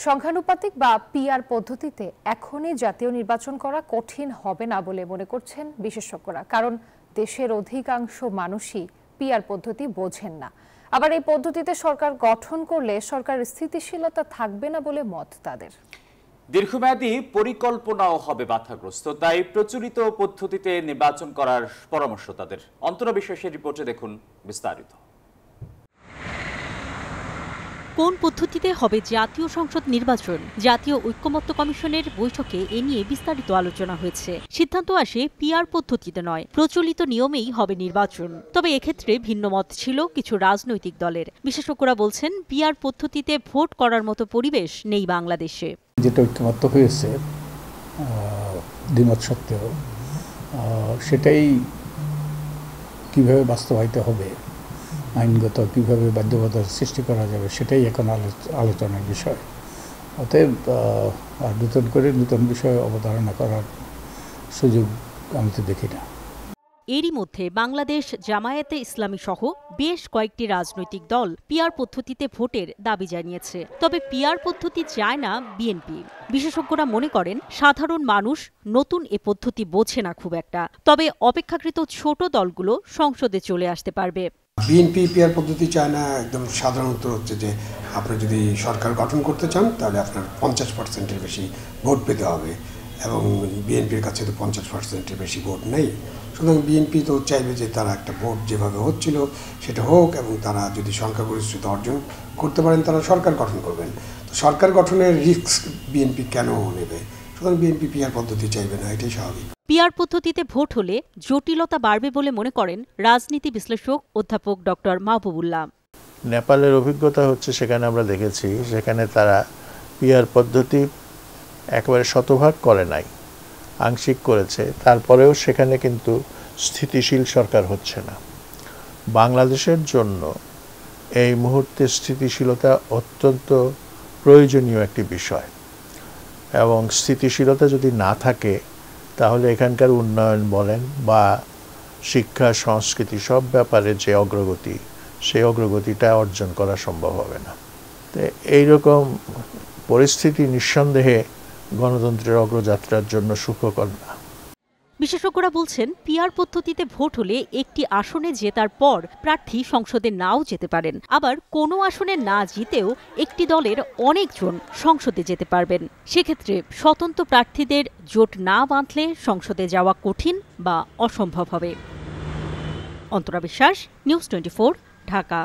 সংখ্যানুপাতিক বা পিআর পদ্ধতিতে এখনই জাতীয় নির্বাচন করা কঠিন হবে না বলে মনে করছেন বিশেষজ্ঞরা। কারণ দেশের অধিকাংশ মানুষই পিআর পদ্ধতি বোঝেন না। আবার এই পদ্ধতিতে সরকার গঠন করলে সরকারের স্থিতিশীলতা থাকবে না বলে মত তাদের। দীর্ঘমেয়াদী পরিকল্পনাও হবে বাধাগ্রস্ত, তাই প্রচলিত পদ্ধতিতে নির্বাচন করার পরামর্শ তাদের। অন্তরা বিশ্বাসের রিপোর্টে দেখুন বিস্তারিত। কোন পদ্ধতিতে হবে জাতীয় সংসদ নির্বাচন? জাতীয় ঐক্যমত্য কমিশনের বৈঠকে এ নিয়ে বিস্তারিত আলোচনা হয়েছে। সিদ্ধান্ত আসে পিআর পদ্ধতিতে নয়, প্রচলিত নিয়মেই হবে নির্বাচন। তবে এক্ষেত্রে ভিন্ন মত ছিল কিছু রাজনৈতিক দলের। বিশেষজ্ঞরা বলছেন পিআর পদ্ধতিতে ভোট করার মতো পরিবেশ নেই বাংলাদেশে। যেটা ঐক্যমত্য হয়েছে দ্বিমত সত্ত্বেও, সেটাই কিভাবে বাস্তবায়িত হবে, আইনগত কিভাবে বাধ্যবাধকতার সৃষ্টি করা যাবে, সেটাই এখন আলোচনার বিষয়। অতএব নতুন বিষয়ে অবতারণা করার সুযোগ আমি তো দেখি না। এরই মধ্যে বাংলাদেশ জামায়াতে ইসলামী সহ বেশ কয়েকটি রাজনৈতিক দল পিআর পদ্ধতিতে ভোটের দাবি জানিয়েছে। তবে পিআর পদ্ধতি চায় না বিএনপি। বিশেষজ্ঞরা মনে করেন সাধারণ মানুষ নতুন এ পদ্ধতি বোঝে না খুব একটা। তবে অপেক্ষাকৃত ছোট দলগুলো সংসদে চলে আসতে পারবে। বিএনপি পিআর পদ্ধতি চায় না। একদম সাধারণত হচ্ছে যে আপনি যদি সরকার গঠন করতে চান তাহলে আপনার 50%-এর বেশি ভোট পেতে হবে, এবং বিএনপির কাছে তো 50%-এর বেশি ভোট নেই। সুতরাং বিএনপি তো চাইবে যে তারা একটা ভোট যেভাবে হচ্ছিল সেটা হোক, এবং তারা যদি সংখ্যাগরিষ্ঠতা অর্জন করতে পারেন তারা সরকার গঠন করবেন। তো সরকার গঠনের রিস্ক বিএনপি কেন নেবে? সুতরাং বিএনপি পিআর পদ্ধতি চাইবে না, এটাই স্বাভাবিক। পিআর পদ্ধতিতে ভোট হলে জটিলতা বাড়বে বলে মনে করেন রাজনীতি বিশ্লেষক অধ্যাপক ডক্টর মাহবুবুল্লাহ। নেপালের অভিজ্ঞতা হচ্ছে, সেখানে আমরা দেখেছি, সেখানে তারা পিআর পদ্ধতি একেবারে শতভাগ করে নাই, আংশিক করেছে। তারপরেও সেখানে কিন্তু স্থিতিশীল সরকার হচ্ছে না। বাংলাদেশের জন্য এই মুহূর্তে স্থিতিশীলতা অত্যন্ত প্রয়োজনীয় একটি বিষয়, এবং স্থিতিশীলতা যদি না থাকে তাহলে এখানকার উন্নয়ন বলেন বা শিক্ষা সংস্কৃতি সব ব্যাপারে যে অগ্রগতি, সেই অগ্রগতিটা অর্জন করা সম্ভব হবে না। তো এইরকম পরিস্থিতি নিঃসন্দেহে গণতন্ত্রের অগ্রযাত্রার জন্য সুখকর না। বিশেষজ্ঞরা বলছেন পিআর পদ্ধতিতে ভোট হলে একটি আসনে জেতার পর প্রার্থী সংসদে নাও যেতে পারেন। আবার কোনো আসনে না জিতেও একটি দলের অনেকজন সংসদে যেতে পারবেন। সেক্ষেত্রে স্বতন্ত্র প্রার্থীদের জোট না বাঁধলে সংসদে যাওয়া কঠিন বা অসম্ভব হবে। অন্তরা বিশ্বাস, নিউজ 24, ঢাকা।